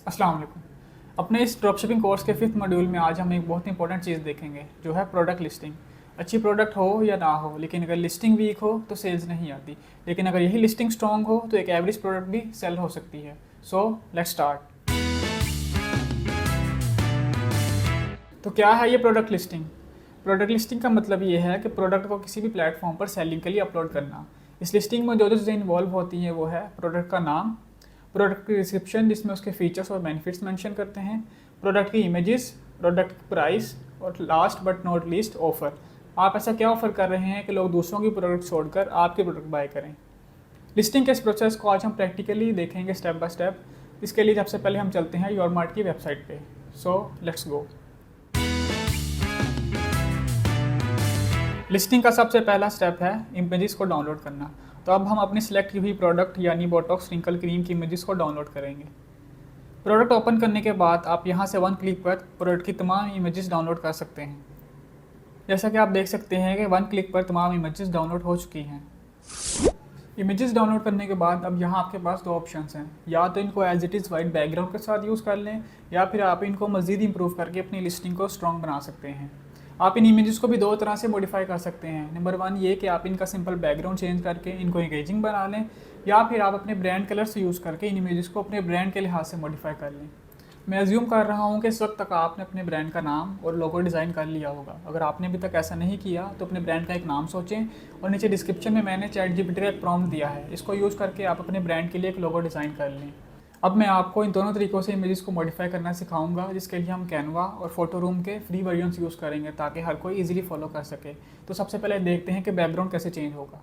अस्सलाम वालेकुम। अपने इस ड्रॉपशिपिंग कोर्स के 5th मॉड्यूल में आज हम एक बहुत इंपॉर्टेंट चीज़ देखेंगे जो है प्रोडक्ट लिस्टिंग। अच्छी प्रोडक्ट हो या ना हो, लेकिन अगर लिस्टिंग वीक हो तो सेल्स नहीं आती, लेकिन अगर यही लिस्टिंग स्ट्रॉन्ग हो तो एक एवरेज प्रोडक्ट भी सेल हो सकती है। So let's start. तो क्या है ये प्रोडक्ट लिस्टिंग? प्रोडक्ट लिस्टिंग का मतलब ये है कि प्रोडक्ट को किसी भी प्लेटफॉर्म पर सेलिंग के लिए अपलोड करना। इस लिस्टिंग में जो जो चीज़ें इन्वॉल्व होती हैं वो है प्रोडक्ट का नाम, प्रोडक्ट की डिस्क्रिप्शन जिसमें उसके फीचर्स और बेनिफिट्स मेंशन करते हैं, प्रोडक्ट की इमेजेस, प्रोडक्ट की प्राइस और last but not least offer. आप ऐसा क्या ऑफर कर रहे हैं कि लोग दूसरों की प्रोडक्ट छोड़कर आपके प्रोडक्ट बाय करें। लिस्टिंग के इस प्रोसेस को आज हम प्रैक्टिकली देखेंगे स्टेप बाय स्टेप। इसके लिए सबसे पहले हम चलते हैं योरमार्ट की वेबसाइट पे। So let's go. लिस्टिंग का सबसे पहला स्टेप है इमेजेस को डाउनलोड करना। तो अब हम अपनी सिलेक्ट की हुई प्रोडक्ट यानी बोटॉक्स रिंकल क्रीम की इमेजेस को डाउनलोड करेंगे। प्रोडक्ट ओपन करने के बाद आप यहाँ से वन क्लिक पर प्रोडक्ट की तमाम इमेजेस डाउनलोड कर सकते हैं। जैसा कि आप देख सकते हैं कि वन क्लिक पर तमाम इमेजेस डाउनलोड हो चुकी हैं। इमेजेस डाउनलोड करने के बाद अब यहाँ आपके पास दो ऑप्शंस हैं, या तो इनको as it is white background के साथ यूज़ कर लें या फिर आप इनको मज़ीद इंप्रूव करके अपनी लिस्टिंग को स्ट्रॉन्ग बना सकते हैं। आप इन इमेजेस को भी दो तरह से मॉडिफाई कर सकते हैं। नंबर वन ये कि आप इनका सिंपल बैकग्राउंड चेंज करके इनको एंगेजिंग बना लें, या फिर आप अपने ब्रांड कलर से यूज़ करके इन इमेजेस को अपने ब्रांड के लिहाज से मॉडिफाई कर लें। मैं अज्यूम कर रहा हूँ कि इस वक्त तक आपने अपने ब्रांड का नाम और लोगो डिज़ाइन कर लिया होगा। अगर आपने अभी तक ऐसा नहीं किया तो अपने ब्रांड का एक नाम सोचें, और नीचे डिस्क्रिप्शन में मैंने ChatGPT का एक प्रॉम्प्ट दिया है, इसको यूज़ करके आप अपने ब्रांड के लिए एक लोगो डिज़ाइन कर लें। अब मैं आपको इन दोनों तरीक़ों से इमेजेस को मॉडिफाई करना सिखाऊंगा, जिसके लिए हम कैनवा और फोटो रूम के फ्री वर्जन्स यूज़ करेंगे ताकि हर कोई इजीली फॉलो कर सके। तो सबसे पहले देखते हैं कि बैकग्राउंड कैसे चेंज होगा।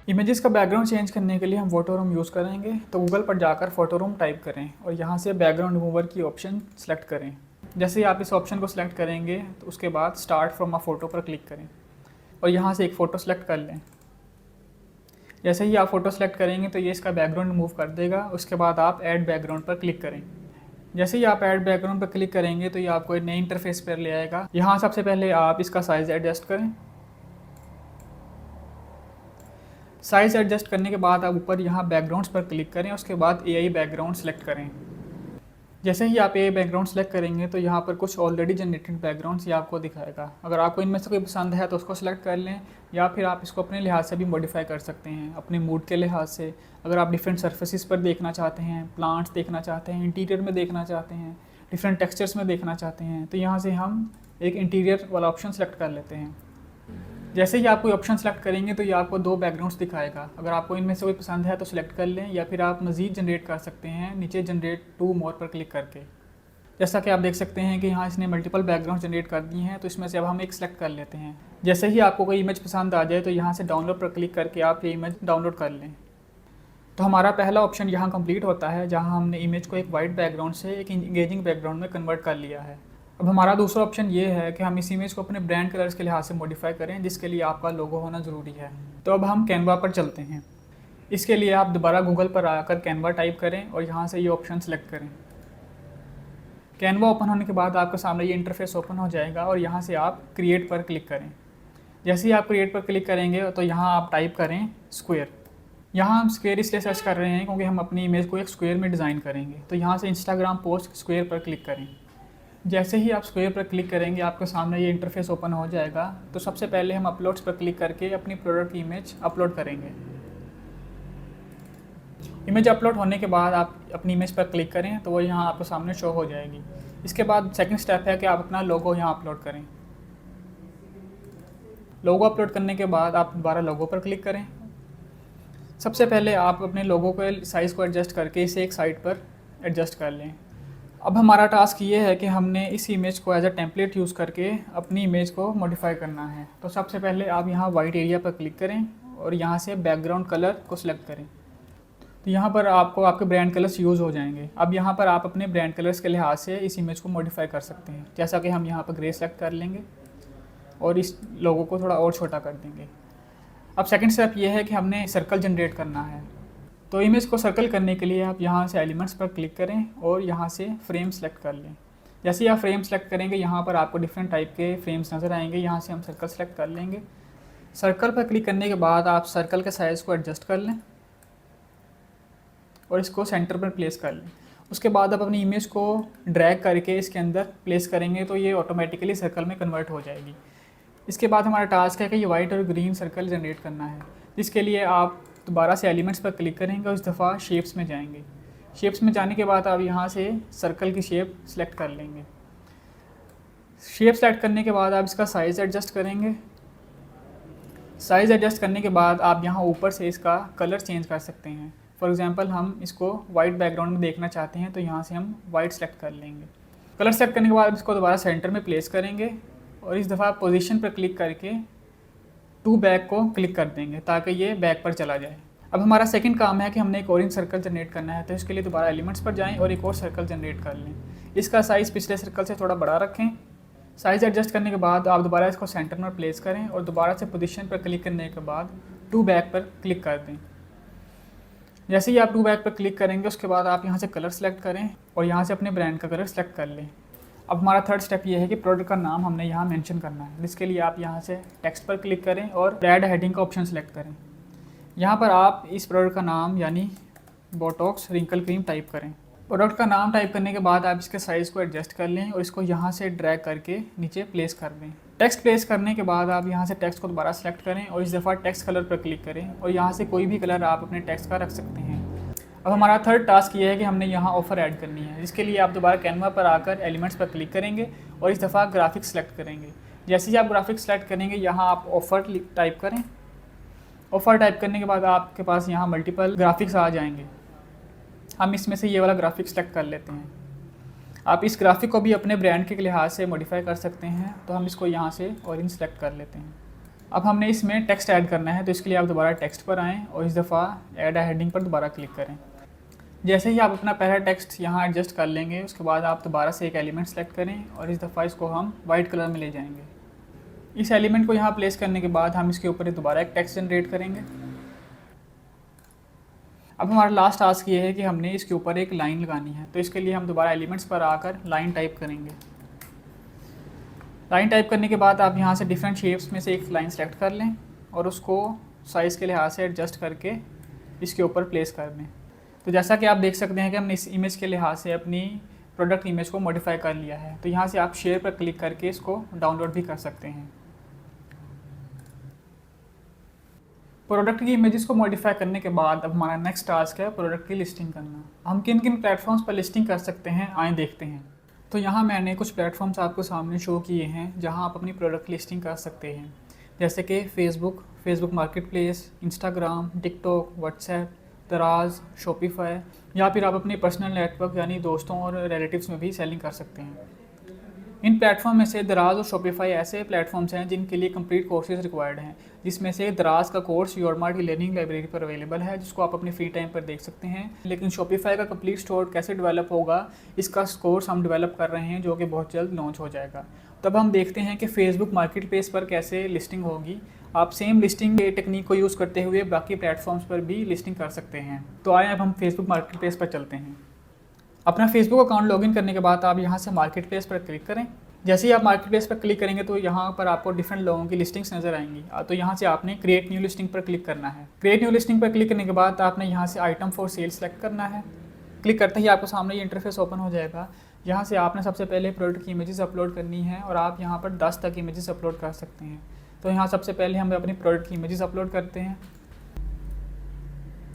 इमेजेस का बैकग्राउंड चेंज करने के लिए हम फोटो रूम यूज़ करेंगे। तो गूगल पर जाकर फोटो रूम टाइप करें और यहाँ से बैकग्राउंड रिमूवर की ऑप्शन सेलेक्ट करें। जैसे ही आप इस ऑप्शन को सिलेक्ट करेंगे तो उसके बाद स्टार्ट फ्रॉम अ फोटो पर क्लिक करें और यहाँ से एक फ़ोटो सेलेक्ट कर लें। जैसे ही आप फ़ोटो सेलेक्ट करेंगे तो ये इसका बैकग्राउंड रिमूव कर देगा। उसके बाद आप ऐड बैकग्राउंड पर क्लिक करें। जैसे ही आप ऐड बैकग्राउंड पर क्लिक करेंगे तो ये आपको एक नई इंटरफेस पर ले आएगा। यहाँ सबसे पहले आप इसका साइज़ एडजस्ट करें। साइज़ एडजस्ट करने के बाद आप ऊपर यहाँ बैकग्राउंड्स पर क्लिक करें, उसके बाद AI बैकग्राउंड सेलेक्ट करें। जैसे ही आप AI बैकग्राउंड सेलेक्ट करेंगे तो यहाँ पर कुछ ऑलरेडी जनरेटेड बैकग्राउंड्स ये आपको दिखाएगा। अगर आपको इनमें से कोई पसंद है तो उसको सेलेक्ट कर लें, या फिर आप इसको अपने लिहाज से भी मॉडिफाई कर सकते हैं, अपने मूड के लिहाज से। अगर आप डिफरेंट सर्फेसिस पर देखना चाहते हैं, प्लांट्स देखना चाहते हैं, इंटीरियर में देखना चाहते हैं, डिफरेंट टेक्सचर्स में देखना चाहते हैं, तो यहाँ से हम एक इंटीरियर वाला ऑप्शन सेलेक्ट कर लेते हैं। जैसे ही आप कोई ऑप्शन सेलेक्ट करेंगे तो ये आपको दो बैकग्राउंड्स दिखाएगा। अगर आपको इनमें से कोई पसंद है तो सिलेक्ट कर लें, या फिर आप मज़ीद जनरेट कर सकते हैं नीचे जनरेट टू मोर पर क्लिक करके। जैसा कि आप देख सकते हैं कि यहाँ इसने मल्टीपल बैकग्राउंड जनरेट कर दी हैं, तो इसमें से अब हम एक सेलेक्ट कर लेते हैं। जैसे ही आपको कोई इमेज पसंद आ जाए तो यहाँ से डाउनलोड पर क्लिक करके आप ये इमेज डाउनलोड कर लें। तो हमारा पहला ऑप्शन यहाँ कंप्लीट होता है, जहाँ हमने इमेज को एक वाइट बैकग्राउंड से एक इंगेजिंग बैकग्राउंड में कन्वर्ट कर लिया है। अब हमारा दूसरा ऑप्शन ये है कि हम इस इमेज को अपने ब्रांड कलर्स के लिहाज से मॉडिफाई करें, जिसके लिए आपका लोगो होना ज़रूरी है। तो अब हम कैनवा पर चलते हैं। इसके लिए आप दोबारा गूगल पर आकर कैनवा टाइप करें और यहाँ से ये ऑप्शन सेलेक्ट करें। कैनवा ओपन होने के बाद आपके सामने ये इंटरफेस ओपन हो जाएगा और यहाँ से आप क्रिएट पर क्लिक करें। जैसे ही आप क्रिएट पर क्लिक करेंगे तो यहाँ आप टाइप करें स्क्वायर। यहाँ हम स्क्वायर इसलिए सर्च कर रहे हैं क्योंकि हम अपनी इमेज को एक स्क्वायर में डिज़ाइन करेंगे। तो यहाँ से इंस्टाग्राम पोस्ट स्क्वायर पर क्लिक करें। जैसे ही आप स्क्वायर पर क्लिक करेंगे आपके सामने ये इंटरफेस ओपन हो जाएगा। तो सबसे पहले हम अपलोड्स पर क्लिक करके अपनी प्रोडक्ट की इमेज अपलोड करेंगे। इमेज अपलोड होने के बाद आप अपनी इमेज पर क्लिक करें तो वो यहाँ आपके सामने शो हो जाएगी। इसके बाद सेकंड स्टेप है कि आप अपना लोगो यहाँ अपलोड करें। लोगो अपलोड करने के बाद आप दोबारा लोगो पर क्लिक करें। सबसे पहले आप अपने लोगो के साइज़ को एडजस्ट करके इसे एक साइड पर एडजस्ट कर लें। अब हमारा टास्क ये है कि हमने इस इमेज को एज अ टेम्पलेट यूज़ करके अपनी इमेज को मॉडिफाई करना है। तो सबसे पहले आप यहाँ वाइट एरिया पर क्लिक करें और यहाँ से बैकग्राउंड कलर को सिलेक्ट करें। तो यहाँ पर आपको आपके ब्रांड कलर्स यूज़ हो जाएंगे। अब यहाँ पर आप अपने ब्रांड कलर्स के लिहाज से इस इमेज को मॉडिफाई कर सकते हैं। जैसा कि हम यहाँ पर ग्रे सेलेक्ट कर लेंगे और इस लोगो को थोड़ा और छोटा कर देंगे। अब सेकंड स्टेप ये है कि हमने सर्कल जनरेट करना है। तो इमेज को सर्कल करने के लिए आप यहाँ से एलिमेंट्स पर क्लिक करें और यहाँ से फ्रेम सेलेक्ट कर लें। जैसे ही आप फ्रेम सेलेक्ट करेंगे यहाँ पर आपको डिफरेंट टाइप के फ्रेम्स नज़र आएंगे। यहाँ से हम सर्कल सेलेक्ट कर लेंगे। सर्कल पर क्लिक करने के बाद आप सर्कल के साइज़ को एडजस्ट कर लें और इसको सेंटर पर प्लेस कर लें। उसके बाद आप अपनी इमेज को ड्रैग करके इसके अंदर प्लेस करेंगे तो ये ऑटोमेटिकली सर्कल में कन्वर्ट हो जाएगी। इसके बाद हमारा टास्क है कि ये वाइट और ग्रीन सर्कल जनरेट करना है, जिसके लिए आप दोबारा से एलिमेंट्स पर क्लिक करेंगे और इस दफ़ा शेप्स में जाएंगे। शेप्स में जाने के बाद आप यहाँ से सर्कल की शेप सेलेक्ट कर लेंगे। शेप सेलेक्ट करने के बाद आप इसका साइज़ एडजस्ट करेंगे। साइज़ एडजस्ट करने के बाद आप यहाँ ऊपर से इसका कलर चेंज कर सकते हैं। फॉर एग्जांपल हम इसको वाइट बैकग्राउंड में देखना चाहते हैं तो यहाँ से हम वाइट सेलेक्ट कर लेंगे। कलर सेलेक्ट करने के बाद इसको दोबारा सेंटर में प्लेस करेंगे और इस दफ़ा पोजीशन पर क्लिक करके टू बैक को क्लिक कर देंगे ताकि ये बैक पर चला जाए। अब हमारा सेकंड काम है कि हमने एक ऑरेंज सर्कल जनरेट करना है, तो इसके लिए दोबारा एलिमेंट्स पर जाएं और एक और सर्कल जनरेट कर लें। इसका साइज़ पिछले सर्कल से थोड़ा बड़ा रखें। साइज़ एडजस्ट करने के बाद आप दोबारा इसको सेंटर में प्लेस करें और दोबारा से पोजीशन पर क्लिक करने के बाद टू बैक पर क्लिक कर दें। जैसे ही आप टू बैक पर क्लिक करेंगे उसके बाद आप यहाँ से कलर सेलेक्ट करें और यहाँ से अपने ब्रांड का कलर सेलेक्ट कर लें। अब हमारा थर्ड स्टेप ये है कि प्रोडक्ट का नाम हमने यहाँ मेंशन करना है, जिसके लिए आप यहाँ से टेक्स्ट पर क्लिक करें और ऐड हेडिंग का ऑप्शन सेलेक्ट करें। यहाँ पर आप इस प्रोडक्ट का नाम यानी बोटॉक्स रिंकल क्रीम टाइप करें। प्रोडक्ट का नाम टाइप करने के बाद आप इसके साइज़ को एडजस्ट कर लें और इसको यहाँ से ड्रैग करके नीचे प्लेस कर दें। टेक्स्ट प्लेस करने के बाद आप यहाँ से टेक्स्ट को दोबारा सेलेक्ट करें और इस दफ़ा टेक्स्ट कलर पर क्लिक करें और यहाँ से कोई भी कलर आप अपने टेक्स्ट का रख सकते हैं। अब हमारा थर्ड टास्क ये है कि हमने यहाँ ऑफ़र ऐड करनी है, जिसके लिए आप दोबारा कैनवा पर आकर एलिमेंट्स पर क्लिक करेंगे और इस दफ़ा ग्राफिक्स सेलेक्ट करेंगे। जैसे ही आप ग्राफिक्स सेलेक्ट करेंगे यहाँ आप ऑफ़र टाइप करें। ऑफ़र टाइप करने के बाद आपके पास यहाँ मल्टीपल ग्राफिक्स आ जाएंगे। हम इसमें से ये वाला ग्राफिक सेलेक्ट कर लेते हैं। आप इस ग्राफिक को भी अपने ब्रांड के लिहाज से मॉडिफाई कर सकते हैं, तो हम इसको यहाँ से ऑरेंज सेलेक्ट कर लेते हैं। अब हमने इसमें टेक्स्ट ऐड करना है, तो इसके लिए आप दोबारा टेक्स्ट पर आएँ और इस दफ़ा ऐड हेडिंग पर दोबारा क्लिक करें। जैसे ही आप अपना पहला टेक्स्ट यहाँ एडजस्ट कर लेंगे उसके बाद आप दोबारा से एक एलिमेंट सेलेक्ट करें और इस दफ़ा इसको हम वाइट कलर में ले जाएंगे। इस एलिमेंट को यहाँ प्लेस करने के बाद हम इसके ऊपर दोबारा एक टेक्स्ट जनरेट करेंगे। अब हमारा लास्ट टास्क ये है कि हमने इसके ऊपर एक लाइन लगानी है, तो इसके लिए हम दोबारा एलिमेंट्स पर आकर लाइन टाइप करेंगे। लाइन टाइप करने के बाद आप यहाँ से डिफरेंट शेप्स में से एक लाइन सेलेक्ट कर लें और उसको साइज़ के लिहाज से एडजस्ट करके इसके ऊपर प्लेस कर दें। तो जैसा कि आप देख सकते हैं कि हमने इस इमेज के लिहाज से अपनी प्रोडक्ट इमेज को मॉडिफाई कर लिया है। तो यहाँ से आप शेयर पर क्लिक करके इसको डाउनलोड भी कर सकते हैं। प्रोडक्ट की इमेजेस को मॉडिफाई करने के बाद अब हमारा नेक्स्ट टास्क है प्रोडक्ट की लिस्टिंग करना। हम किन किन प्लेटफॉर्म्स पर लिस्टिंग कर सकते हैं आए देखते हैं। तो यहाँ मैंने कुछ प्लेटफॉर्म्स आपको सामने शो किए हैं जहाँ आप अपनी प्रोडक्ट लिस्टिंग कर सकते हैं, जैसे कि Facebook market place, Instagram, TikTok, WhatsApp, दराज, शॉपिफाई, या फिर आप अपने पर्सनल नेटवर्क यानी दोस्तों और रिलेटिव्स में भी सेलिंग कर सकते हैं। इन प्लेटफॉर्म में से दराज और शॉपिफाई ऐसे प्लेटफॉर्म्स हैं जिनके लिए कंप्लीट कोर्सेज रिक्वायर्ड हैं, जिसमें से दराज का कोर्स योरमार्ट की लर्निंग लाइब्रेरी पर अवेलेबल है, जिसको आप अपने फ्री टाइम पर देख सकते हैं। लेकिन शॉपिफाई का कंप्लीट स्टोर कैसे डेवलप होगा, इसका कोर्स हम डेवलप कर रहे हैं जो कि बहुत जल्द लॉन्च हो जाएगा। तब हम देखते हैं कि फेसबुक मार्केट प्लेस पर कैसे लिस्टिंग होगी। आप सेम लिस्टिंग टेक्निक को यूज़ करते हुए बाकी प्लेटफॉर्म्स पर भी लिस्टिंग कर सकते हैं। तो आए अब हम फेसबुक मार्केट प्लेस पर चलते हैं। अपना फेसबुक अकाउंट लॉगिन करने के बाद आप यहाँ से मार्केट प्लेस पर क्लिक करें। जैसे ही आप मार्केट प्लेस पर क्लिक करेंगे तो यहाँ पर आपको डिफरेंट लोगों की लिस्टिंग्स नज़र आएंगी। तो यहाँ से आपने क्रिएट न्यू लिस्टिंग पर क्लिक करना है। क्रिएट न्यू लिस्टिंग पर क्लिक करने के बाद आपने यहाँ से आइटम फॉर सेल सेलेक्ट करना है। क्लिक करते ही आपको सामने ये इंटरफेस ओपन हो जाएगा। यहाँ से आपने सबसे पहले प्रोडक्ट की इमेजेस अपलोड करनी है और आप यहाँ पर 10 तक इमेजेस अपलोड कर सकते हैं। तो यहाँ सबसे पहले हम अपनी प्रोडक्ट की इमेजेस अपलोड करते हैं।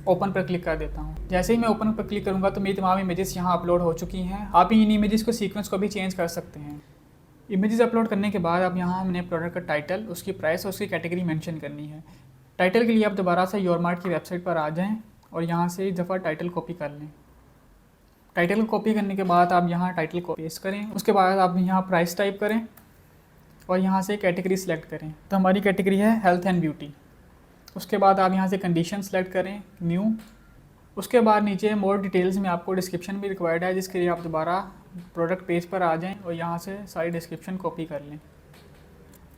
ओपन पर क्लिक कर देता हूँ। जैसे ही मैं ओपन पर क्लिक करूँगा तो मेरी तमाम इमेजेस यहाँ अपलोड हो चुकी हैं। आप इन इमेजेस को सीक्वेंस को भी चेंज कर सकते हैं। इमेजेस अपलोड करने के बाद अब यहाँ हमने प्रोडक्ट का टाइटल, उसकी प्राइस और उसकी कैटेगरी मेंशन करनी है। टाइटल के लिए आप दोबारा से योरमार्ट की वेबसाइट पर आ जाएं और यहाँ से इस दफ़ा टाइटल कॉपी कर लें। टाइटल को कॉपी करने के बाद आप यहाँ टाइटल को पेस्ट करें। उसके बाद आप यहाँ प्राइस टाइप करें और यहाँ से कैटेगरी सेलेक्ट करें। तो हमारी कैटेगरी है हेल्थ एंड ब्यूटी। उसके बाद आप यहाँ से कंडीशन सेलेक्ट करें, न्यू। उसके बाद नीचे मोर डिटेल्स में आपको डिस्क्रिप्शन भी रिक्वायर्ड है, जिसके लिए आप दोबारा प्रोडक्ट पेज पर आ जाएं और यहाँ से सारी डिस्क्रिप्शन कॉपी कर लें।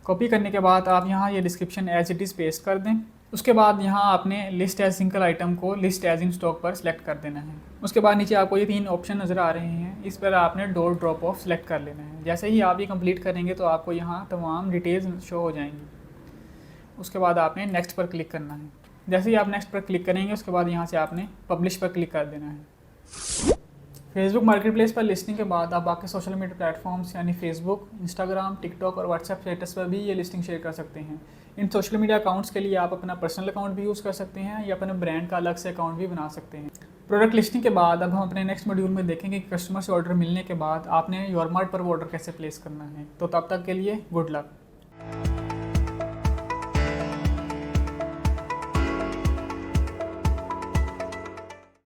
कॉपी करने के बाद आप यहाँ ये description as it is paste कर दें। उसके बाद यहाँ आपने लिस्ट एज सिंगल आइटम को लिस्ट एज इन स्टॉक पर सेलेक्ट कर देना है। उसके बाद नीचे आपको ये 3 ऑप्शन नज़र आ रहे हैं, इस पर आपने डोर ड्रॉप ऑफ सेलेक्ट कर लेना है। जैसे ही आप ये कंप्लीट करेंगे तो आपको यहाँ तमाम डिटेल्स शो हो जाएंगी। उसके बाद आपने नेक्स्ट पर क्लिक करना है। जैसे ही आप नेक्स्ट पर क्लिक करेंगे उसके बाद यहाँ से आपने पब्लिश पर क्लिक कर देना है। फेसबुक मार्केटप्लेस पर लिस्टिंग के बाद आप बाकी सोशल मीडिया प्लेटफॉर्म्स यानी फेसबुक, इंस्टाग्राम, टिकटॉक और व्हाट्सएप स्टेटस पर भी ये लिस्टिंग शेयर कर सकते हैं। इन सोशल मीडिया अकाउंट्स के लिए आप अपना पर्सनल अकाउंट भी यूज़ कर सकते हैं या अपने ब्रांड का अलग से अकाउंट भी बना सकते हैं। प्रोडक्ट लिस्टिंग के बाद अब हम अपने नेक्स्ट मॉड्यूल में देखेंगे कि कस्टमर से ऑर्डर मिलने के बाद आपने योरमार्ट पर वो ऑर्डर कैसे प्लेस करना है। तो तब तक के लिए गुड लक।